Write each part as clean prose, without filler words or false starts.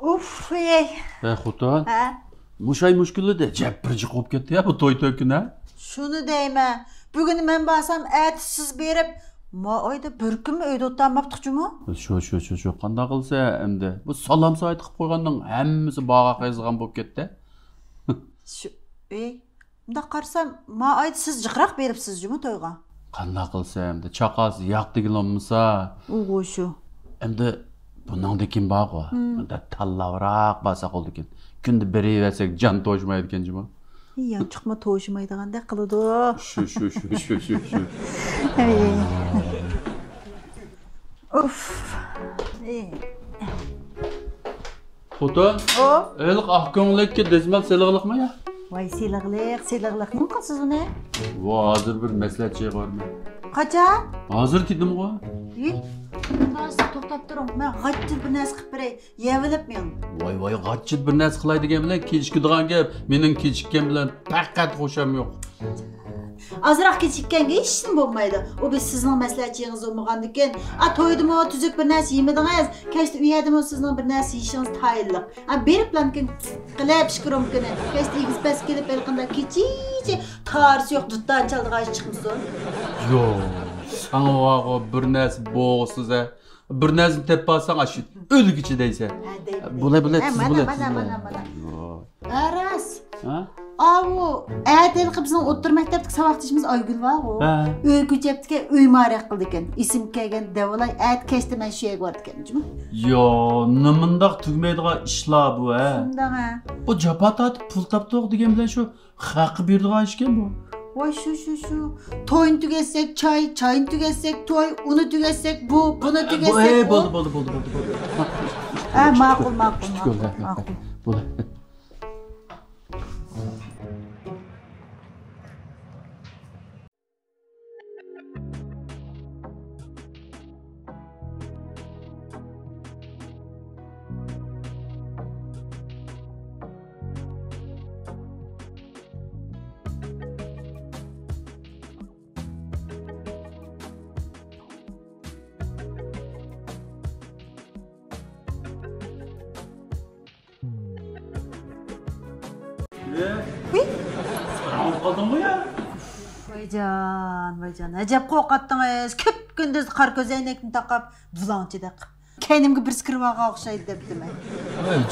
Uf, ey. Xutan. Ha? Muşay müşkülü cep bir çıkıp gitti ya bu toy tökün ha. Şunu deyme. Bugün ben basam siz berip ma ayda bir kim öyle otanmaptık mu? Şu qanda qilsa endi bu salam sayt qilib qo'yganning hammasi bağa qayzgan bo'lib ketdi. Şu bunda qarsam ma ayda siz jiqraq beripsiz-mi to'yga? Qanda qilsa endi chaqasi yoqdigilanmasa. Ugo şu. Endi buningdekin baqo. Bunda tallavroq basa qoldi ekan. Kunda beraversak jon to'shmaydi ekan-jimi? Yan chiqma to'shmaydiganda qiladi. Shu. Uf. Xutan. O. Eliq ahko'nglikka dezmal seliqliqmi ya? Vay seliqliq. Nima qilsiz uni? Hozir bir maslahat şey bormi? Qachon? Hozir dedim-ku. Nasıl to'xtab turing. Men g'ajjil bir narsa qilib beray. Yevilibmen. Voy, g'ajjil bir narsa qilaydigan bilan kelishkidigan gap. Mening kechikkan bilan faqat xo'sham yo'q. Azroq kechikkanga hech nima bo'lmaydi. O biz sizning maslahatchingiz bo'lmagandikan, to'ydimi, tuzuk bir narsa yemedingiz, kechda uyadimi sizning bir narsa yeyishingiz tayinliq. Beriblankin qilib shukrimkini. Kechda igiz bas kelib elqinda kechichi tarisi yo'q dutdan chaldigan chiqmisin. Yo'q. Sana vago bir narsa bo'g'siz a. Bir narsani teppasan aşı o'lgichi deysan. Bo'lay siz bo'lasiz. Mana. Aras. Ha? Avu, adil qibsning o'ttir maktabdagi saboqchimiz Oygul va-ku. Uy ko'chaptiga uy ma'raq qildi ekan. Ism kelgan davolay kechda men shu yerga bordi ekanmi? Yo, nimandaq tugmaydigan ishlar bu ha. Shundami? Bu japatat pul toptoq degan bilan shu haqi berdigan ish ekan bu. Voy shu. To'yni tugatsak choy, choyni tugatsak to'y, uni tugatsak bu, buni tugatsak. Bo'ldi. Ma'qul. Bo'ldi. Qaldın mı ya? Vaycan. Acab qo'rqatdingiz. Ko'p kunduz qor ko'zoynakni taqib, bulanchida. Kendimga bir skirvaga o'xshaydi debdim.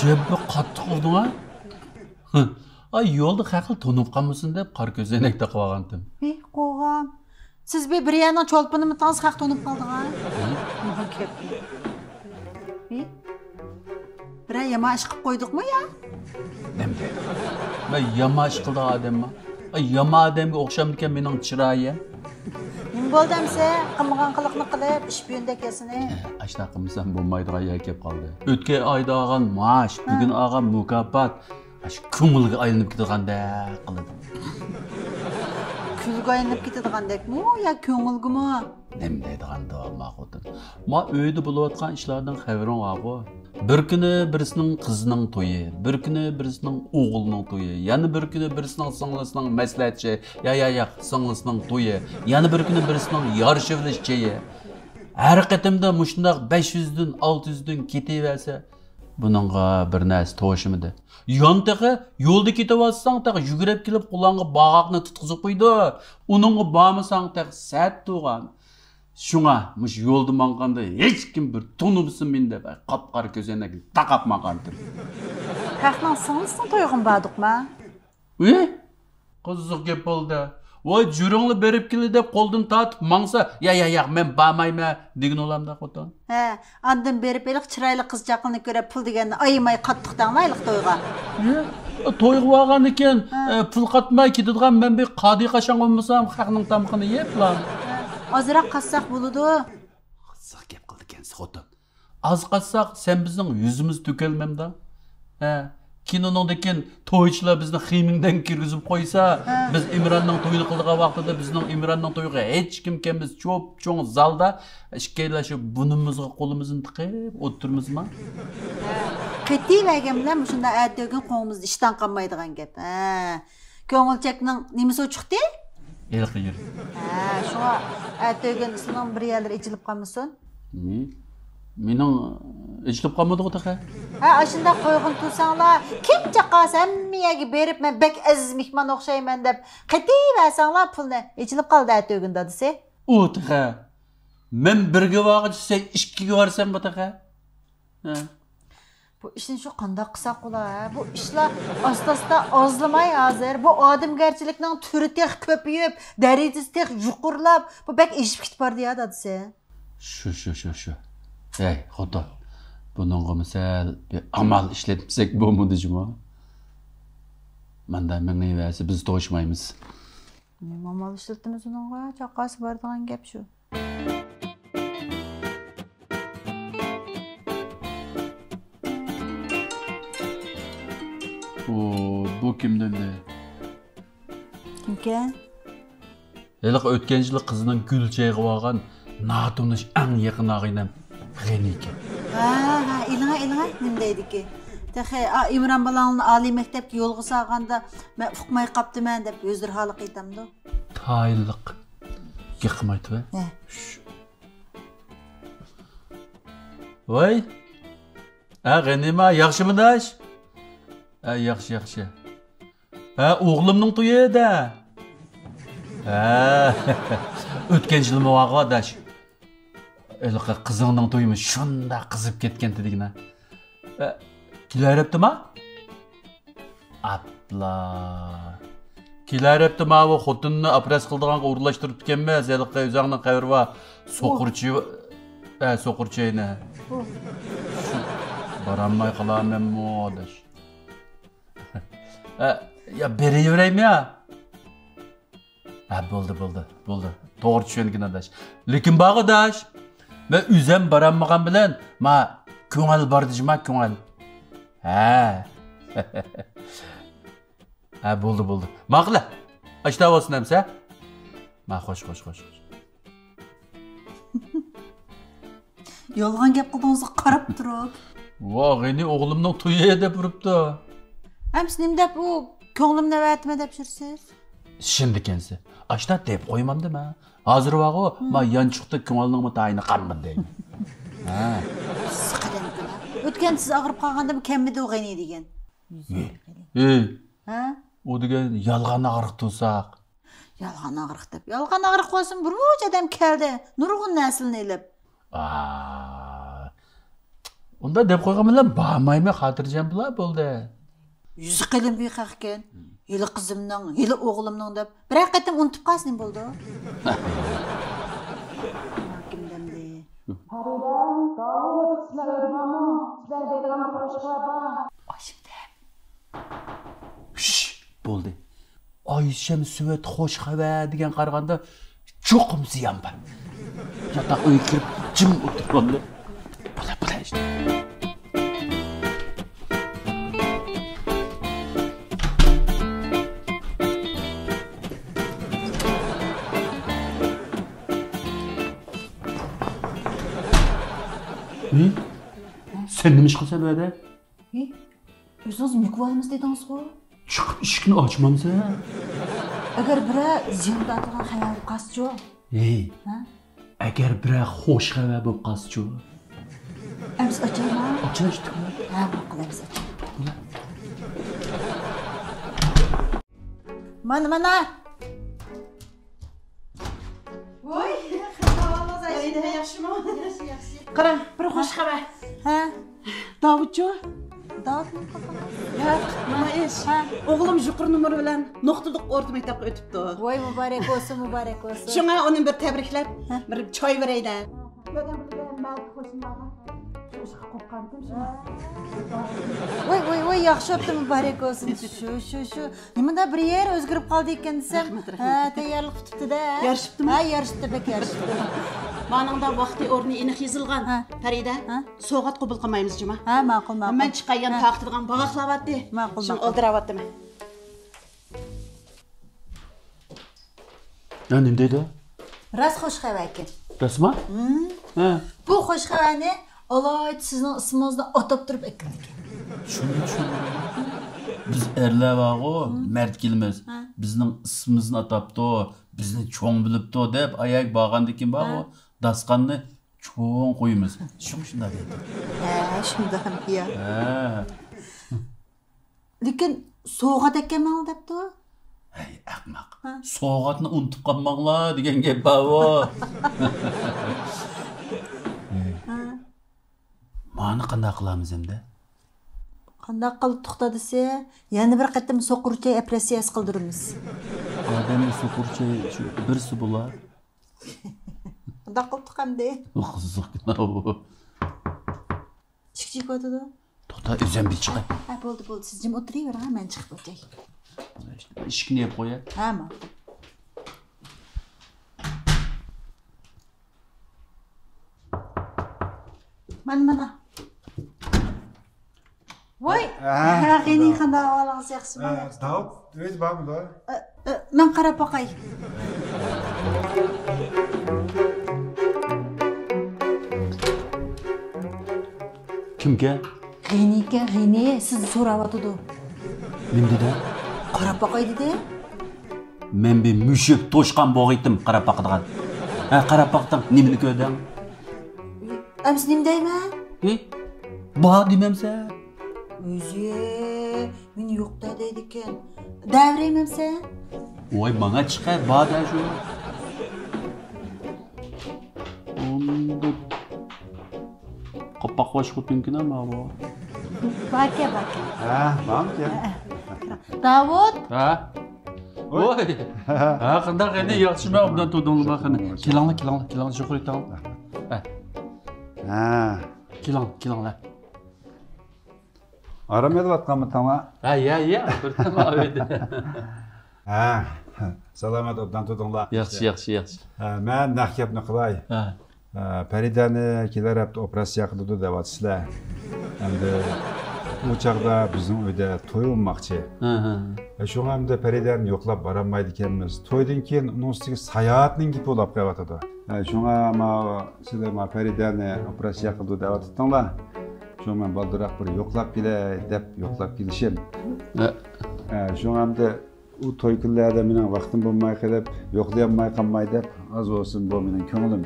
Jebbi qattiq urding ha? Ay yo'lda haqil tonib qolmasin deb qor ko'zoynak taqib olgandim. Qo'g'am. Siz bir yana cho'lpinimni tansiz haq tonib qoldingiz. Bir yama ish qilib qo'ydikmi ya? Nima? Men yama ish qildi odammi? Yama odamga o'xshamdikan mening chiroyi. Nima bo'ldimsa, qilmagan qiliqni qilib, ish buyunda kesini. Ashna qilmasam bo'lmaydigan yer kelib qoldi. O'tgan oyda olgan maosh, bugun olgan mukofot, ash ko'ngilga aylanib ketganda qildim. Kulga aylanib ketadigandekmi yo ko'ngilgimi? Nima deydiganda ma'quldan. Ma uyda bo'layotgan ishlardan xabarim yo'q. Bir kuni birisining qizining to'yi, bir kuni birisining o'g'lining to'yi, yana bir kuni birisining singlisining maslahatchi, ya, singlisining to'yi, yana bir kuni birisining yarışıvlishchi. Har qatimda mushundaq 500 dan 600 dan ketaversa, buningga bir narsa to'shimidi. Yontaqa yo'lda ketayotsang, taq yugurib kelib qo'lingga bog'oqni tutqizib qo'ydi. Uningga bormasang taq sat to'g'an. Şuna, muş yolda manganda hiç kim bir tunubsun mende be, qapqara ko'zoynak taqab maqandim. Haqlan singlisini to'yg'in bordiqmi? Qiziq gap bo'ldi. Voy, juringni berib keldi deb qo'ldan tortib mangsa, ya, men bormayman degan olamda xotin. Andan berib eliq chiroyli qizchaqni ko'rib pul deganni ayimay qattiq tanglaylik to'yga. To'yga borgan ekan, pul qatmay ketadigan men bir qodi qashon olmasam, haqning tamqini yeblan. Azroq qassak bo'ladi. Qassak gap qildi ekansiz xotin. Az qassak sen bizning yuzimiz to'kelmamda. Kinoningdan to'ychilar bizni ximingdan kirgizib qo'ysa, biz Imronning to'yini qildigan vaqtida bizning Imronning to'yiga hech kim kelmas, cho'ng zalda ishkaylashiib bunimizga qo'limizni tiqib o'tirmizmi? Qetilagan bilan shunda aytgan qo'ngimizni ishdan qolmaydigan gap. Ko'ngilchakning nimasi chiqdi? Elqiyir. Şuna aytgan sizning bir yerlar ichilib qolmasin. Mening İçilip kalmadı o da. Ha, aşında koyğun tursanglar, kim çaqas hammayaga berip men bek aziz mehmon o'xshayman deb qativersanlar pulni ichilib qoldi atogunda desa. O da. Men birga vaqt sen ikkiga varsam bu da. Ha. Bu ishni shu qanday qilsak bo'lar? Bu ishlar asta-asta ozlamay hozir. Bu odamgarchilikning turi tex ko'payib, darajasi tex yuqorilab, bu bek eshib ketib bordi ya desa. Şu. Hey, Xudo. Buningga misal bir amal ishlatsak bo'lmadimi? Manda mengivasi biz to'shmaymiz. Amal ishlatimiz uningga chaqasi bordigan gap shu. Bu kimden de? Kimken? Eliq o'tgan yil qizining gul chayqib olgan natunish eng yaqin og'aynam G'eniki. Ha, ilg'a nima deydiki? Taxi, İmran balangni oliy maktabga yo'lga solganda men uqmay qoptiman deb o'zir holi qaytamdi. Tayinliq. Yiqmaydi. Ha. Voy. G'enima yaxshimi dash? Yaxshi. O'g'limning to'yi edi. O'tgan yil muvaqqat dash. Eliqa qizingning to'yimi shunda qizib ketgan dedigina. Kelaribdimi? Apla. Kelaribdimi bu xotinni operatsiya qildigan o'rlashtirib ketganmas. Eliqa o'zingning qabri va so'qurchayni. Baranmay qalamanmi dash. Ya beraveraymi ya? Bo'ldi. To'g'ri tushungin adash. Lekin bag'i dash. Men o'zim baranmagan bilan, ma ko'ngil bor dijma ko'ngil. Bo'ldi. Maqla. Ashta bo'lsin hamsa. Ma xo'sh. Yolg'on gap qildingizni qarab turib. G'eni o'g'limning to'yi deb uribdi. Siz nima deb u ko'nglimni vatma deb yursiz? Şimdi kensi. Ashta deb qo'ymamdimi? Hozir vaqo, men yanchiqda ko'ngilning mutayini qanmin deyman. Siqadan kula. O'tgan siz og'rib qolganda kammidi o'g'ayni degan. O degan yolg'on og'riq tursaq. Yolg'on og'riq deb. Yolg'on og'riq bo'lsin, bir mo'j odam keldi. Nurg'un naslni ilib. Unda deb qo'ygan bilan bormaymi, xotirjam bilan bo'ldi. Yüzü qilin bir qaqken. Hili qizimning, hili o'g'limning deb bir qatim unutib qolsin bo'ldi. Kimdamdi? Haridan, Davud, sizlar o'rmonmi? Sizlar bergan qo'shqaba. Oshimda. Bo'ldi. Oyshem Suvet xo'sh xabar degan qaraganda cho'qim ziyon bor. Yotoq uyga kirib jim o'tirib qoldi. Bo'la işte. Sen nima ish qilsan bu yerda? O'zingiz yukvolamiz dedingiz-ku. Chiqib eshikni ochmamsa? Agar biri ziyonda atgan xayol qaschu. Agar biri xo'sh xabar bo'lib qolsa-chu. Biz ochaymi? Ochashdikmi? Ha, qilamiz. Mana. Voy, xayolingiz aytdi, yaxshimi? Yaxshi. Qarang, bir xo'sh xabar. Davudchu? Davudmi? Yo'q, nima ish? O'g'lim yuqori nomer bilan nuqtaliq o'rta maktabga o'tibdi. Voy, muborak bo'lsin. Shunga uni bir tabriklab, bir choy beraydan. Voy, yaxshi o'tdi, muborak bo'lsin. Shu. Nimada bir yer o'zgarib qoldi ekan desam, tayyorlik tutibdi-da. Yarishibdimi? Ha, yarishibdi, bek yarishibdi. Maningda vaqti o'rni aniq yozilgan. Farida, so'g'at qabul qilmaymiz juma. Ha, ma'qul. Men chiqqan taqdirgan bag'aqlayapti. Ma'qul. Shuni oldiryaptimi? Nima deydi? Ras xo'sh xabar ekan. Rasma? Bu xo'sh xabarni Olay sizning ismingizni atab turib ekandik. Shunday. Biz erlar vaqo, mard kelmas. Bizning ismimizni atabdi, bizni cho'ng bilibdi deb ayak borgandikin vaqo, dasqanni cho'ng qo'yimiz. Shunda deydi. Shunda ham ya. Ha. Lekin so'g'at ekanman debdi. Ey, ahmoq. So'g'atni unutib qolmanglar degan gap bor. Mani qanday qilamiz endi? Qanday qilib to'xta desa, yana bir qatim so'qurcha operatsiyasi qildiramiz. Odamni so'qurcha birsi bo'lar. Qanday qilib tuqamdi? Qiziqgina bu. Chiqib ketadi. To'xta, o'zim bir chiqay. Ha, bo'ldi. Siz jim o'tiravering, men chiqib o'tay. Eshikni yopib qo'yay. Ha, ma'qul. Mana. Voy, qani qanday ahvolingiz yaxshimi? Davud, o'zi bormi? Men qarab boqay. Kimga? G'ini, sizni so'rayotdi. Nima dedi? Qarab boqay dedi. Men bir mushuk to'shqan bog'itim qarab boqadigan. Ha, qarab boqdim. Nimani ko'rding? Amsi nima deyman? Bor demamsa? O'zi, men yo'qda deydi ekan. Davraymansa? Voy, menga chiqay, bor da shu. Qapoq bosh qo'ydinkina ma bu. Baka. Ha, bormi? Davud. Ha? Voy. Ha, qanday qani yaxshimi obdan to'dinglar baxini. Kelinglar, shu qo'yib tang. Ha. Kelinglar. Aram edayotganmi tamam? Ha, ya, birtama oydi. Ha. Salomat obdan to'dinglar. Yaxshi. Men naqyapni qilay. Ha. Faridani kelar hafta operatsiya qildi deyapsizlar. Endi bu chaqda bizning uyda to'y bo'lmoqchi. Shunga hamda Faridani yo'qlab borolmaydi ekanmiz. To'ydan keyin uning ustiga sayohatning gipi bo'lib qolyapti. Shunga sizlar Faridani operatsiya qildi deyapsizlar. Shunga men baldiroq bir yo'qlab kelay deb yo'qlab kelishim. Shunga hamda u to'y kunlarda mening vaqtim bo'lmay qolib, yo'qlayolmay qolmay deb az bo'lsin bu mening ko'nglim.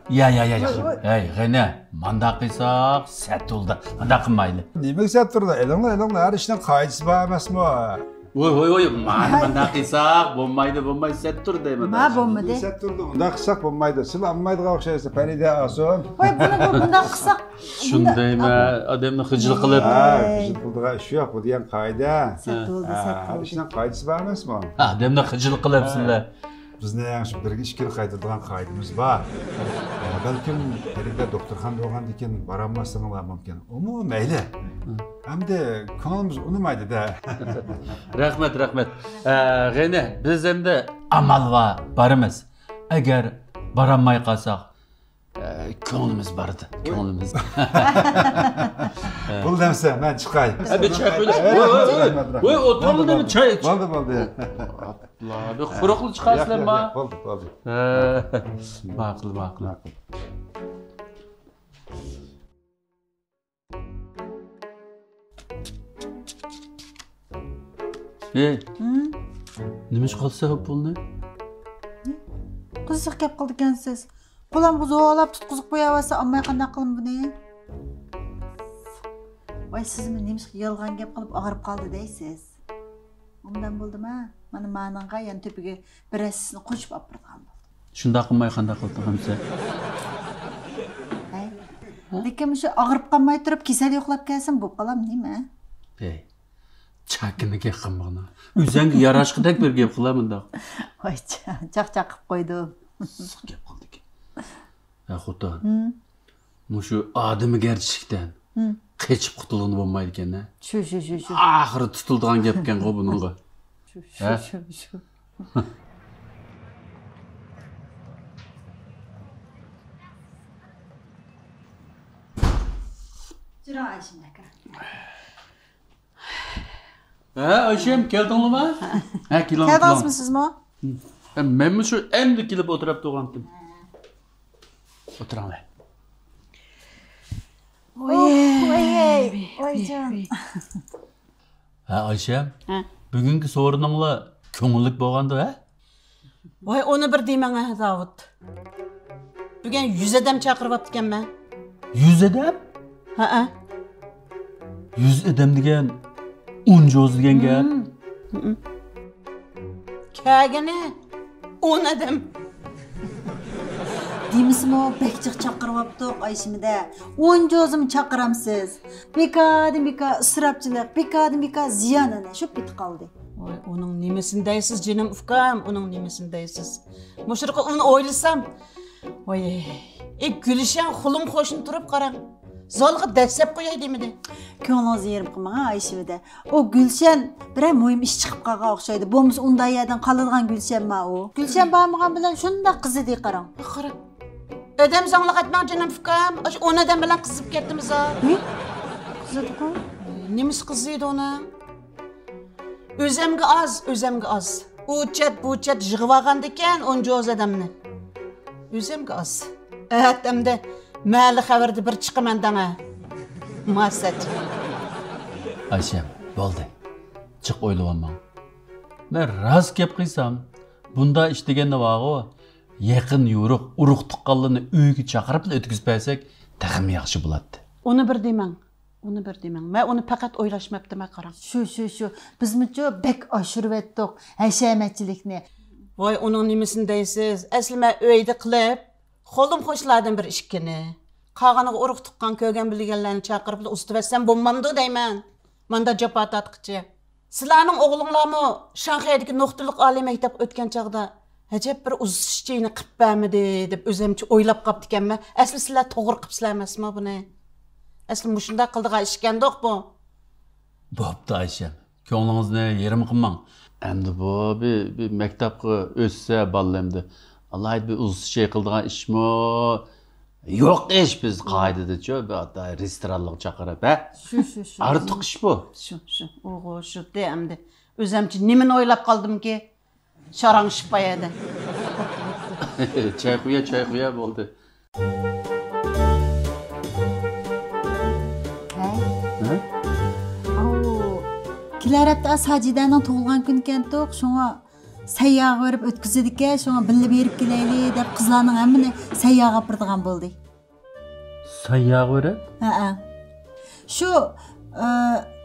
Ya. Hey, g'ana, manda qilsak, sat bo'ldi. Manda qilmayli. Nimaga sat turdi? Elinglar, har ishning qoidasi bor emasmi? Voy, manda qilsak, bo'lmaydi, sat tur deyman. Ma bo'lmadi. Sat turdi. Unda qilsak bo'lmaydi. Siz olmaydigan o'xshaysiz. Farida olsin. Voy, buni qilsak. Shundaymi? Odamni xijil qilib. Xijil qildigan ish yo'q. Bu degan qoida. Sat bo'ldi. Har ishning qoidasi bor emasmi? Odamni xijil qilibsizlar. Bizning yaxshi birga ishga qaytadigan qoidamiz bor. Balkim Farida doktorxonada bo'lgan ekan, borolmasliginglar mumkin. Umuman mayli. Hamda ko'nglimiz unimaydi-da. Rahmat. G'ana, biz endi amal va boramiz. Agar borolmay qolsak, ko'nglimiz bordi. Bo'ldimsa, men chiqay. Bir choy qo'ying. Voy, o'tirdi bir choy ich. Bo'ldi. Bir quruqli chiqarsizlarmi? Bo'ldi. Ma'qul. Nima ish qilsa pulni? Qiziq gap qildi ekansiz. Qo'lim uzoqlab tutqizib qo'yaversa, ammay qanday qilim buni? Voy, sizmi nemishqa yolg'on gap qilib og'rib qoldi deysiz. Undan bo'ldimi? Mana ma'nonga yana tepiga bir asisni qo'shib olib turgan bo'ldi. Shunda qilmay qanday qildi hamsa? Lekin shu og'rib qolmay turib kasal yo'qlab kelsin, bo'p qolam nima? Ey, chakiniga qilmag'na. O'zingga yarashqidek bir gap qilaman-da. Voy, chaqchaq qilib qo'ydim. Gap qildik. Xotin. Mushu odamgarchilikdan qechib qutulg'ini bo'lmaydi ekan-a? Shu. Oxiri tutildigan gap ekan-ku buningga. Shu. Jira Ayşem aka. Ayşem, keldingmi? Ha, keling. Keldingizmi sizmi? Men shu endi kelib o'tirib turgandim. O'tiranglar. Oyjon. Ha, Ayşem. Bugungi so'rininglar ko'ngillik bo'lgandi, ha? Voy, onu bir deyman, Davud. Bugün 100 adam çakırıp yaptıkken ben. 100 adam? Ha. 100 adam degan 10 joz degan gap. Kagene 10 adam. Deymisiz o bekçik çakırıp yaptık Ayşem'de. 10 jozum çakıramsız. Beka ısrapçılık, beka ziyan ana. Şu bit kaldı. Oy, onun nimesindeysiz canım ufkam, onun nimesindeysiz. Muşurqa onu oylasam. Oy, Gülşen xulum xoşun turib qarang. Zalga dastlab qo'yay demidi. Ko'nglingizni yerim qilmang Ayşem'de. O Gülşen bir muhim iş chiqib qolgan o'xshaydi. Bo'lmasa unday yerdan qoladigan Gülşen ma o. Gülşen bormagan bilan shunda qizi dey qarang. Qara. Adam zangliq etmang canım ufkam. Osh 10 adam bilan qizib ketdimiz ha. Ne? Qiziqmi? Nimiz qiziydi ona? Özemge az. Bu chat jig'vagan ekan 10 joz adamni. Özemge az. Atamda mali xabarda bir chiqaman danga. Masat. Ayşem, bo'ldi. Chiq o'ylab olmang. Men rost gap qilsam, bunda ishlaganda vaqo, yaqin yo'ruq, urug' tuqqanlarni uyga chaqirib o'tkazib bersak, taxim yaxshi bo'ladi. Onu bir demang. Men onu faqat o'ylashmabdim qarang. Shu. Bizmicho bek oshirib etdik hashamatchilikni. Voy, onun nimesini deysiz? Asli men uyda qilib, qo'lim qo'shlardan bir ishkini. Qag'aniga urug' tuqqan ko'rgan bilganlarni chaqirib ustuvetsam bo'lmamdi deyman. Manda japa tatqichi. Sizlarning o'g'linglarmi Shanxaydagi nuqtaliq oliy maktab o'tgan chaqda ajab bir uzishchini qilib bermidi deb o'zimcha o'ylab qopti ekanman. Asli sizlar to'g'ri qilibsizlar emasmi buni? Asli mushunda qildigan ishkandoq bu. Bo'pti Ayşem. Ko'nglingizni yerim qilmang. Endi bu bir maktabga o'tsa bolalarni alayda bir uz şey qildigan ishmi? Yo'q ish biz qoidada-chi, bu hatta restoranlarga chaqirib, ha? Shu. Artıq ish bu. Shu. O'g'o, shu demdi. O'zimcha nimani o'ylab qoldim-ki? Sharangishib qo'yadi. Çay quya bo'ldi. Kelar hafta Sajidaning tug'ilgan kuni ekan-to'q, shunga sayyoga berib o'tkazdik ekan, shunga birga berib kelaylik deb qizlarning hammani sayyoga birdigan bo'ldi. Sayyoga berib? Ha. Shu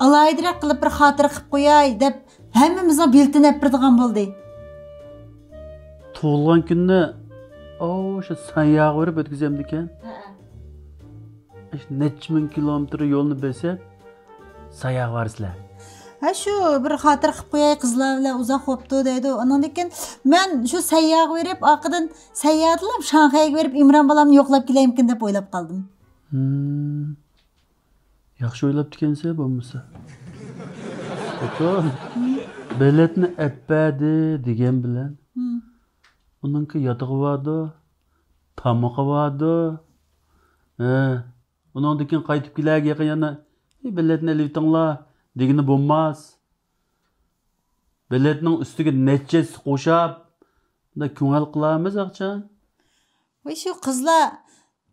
alaydiroq qilib bir xotira qilib qo'yay deb hammamizga beltinab birdigan bo'ldi. Tug'ilgan kunni o'sha sayyoga berib o'tkazamdi ekan. Ha. Necha ming kilometr yo'lni besab sayyoga borsizlar. Ha shu bir xotira qilib qo'yay qizlar bilan uzoq bo'pti deydi. Undan keyin men shu sayyoga berib, orqadan sayyohlab Shanxayga berib Imron bolamni yo'qlab kelayimkin deb o'ylab qoldim. Yaxshi o'ylabdi ekansiz bo'lmasa. Oton, biletni appadi degan bilan. Uningki yotog'i bordi, tamog'i bordi. Undan keyin qaytib kelarga yaqin yana biletni olibtinglar degini bo'lmas. Biletning ustiga nechasi qo'shib, unda ko'ngil qilamiz aqchan. Voy shu qizlar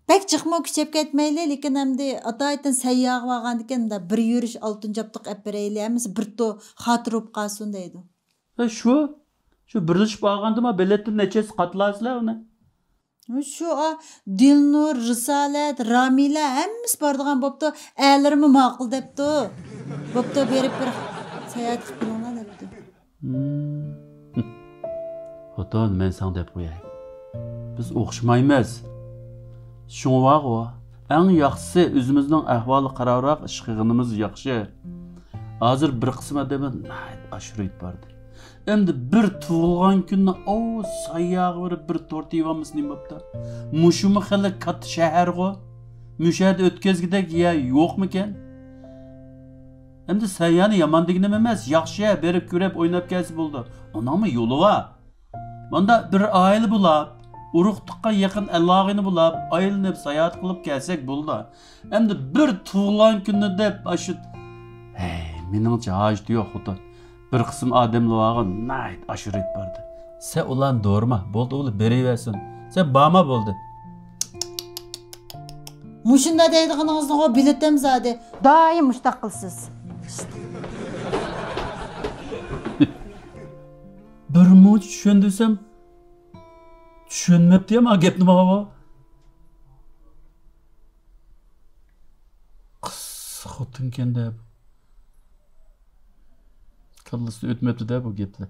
bek chiqmo kuchab ketmayli, lekin hamda atoydan sayyoga borgan ekanda bir yurish oltin joptiq olib berayli, hammasi bir to xotir bo'lib qolsin deydi. Shu birlashib olgandimi biletni nechasi qatlasizlar uni? Shu Dilnur, Risolat, Ramila hammasi bordigan bo'pti. A'larimi ma'qul debdi. Bo'pti berib bir sayohat qilib qo'yinglar debdi. Oton, men sen deb qo'yay. Biz o'xshamaymiz. Shunga o. Eng yaxshisi o'zimizning ahvoli qarorroq ish qilganimiz yaxshi. Hozir bir qism odamlar ashurayt bordi. Endi bir tug'ilgan kunni sayyoga berib bir tort yeyamiz nima bo'pti? Mushumi xili katta shaharga mushad o'tkazgidek ya yo'qmikan? Endi sayyani yomon deganim emas, yaxshi berib ko'rib o'ynab kelsa bo'ldi. Onami yo'li va. Bunda bir oila bo'lib, urug' tuqqan yaqin alog'ini bo'lib, aylanib sayohat qilib kelsak bo'ldi. Endi bir tug'ilgan kunni deb shu meningcha hojat yo'q xotin. Bir qism odamlarga nayt ashurit bordi. Sen ulan doğruma, bo'ldi o'li beraversin. Sen bama bo'ldi. Mushunda deydiganingizni o biletem zade. Doim mushtaq qilsiz. Bir much tushundisam tushunmabdi ham gapni baba. xotinken deb. Kallası ötmedi de bu gepler.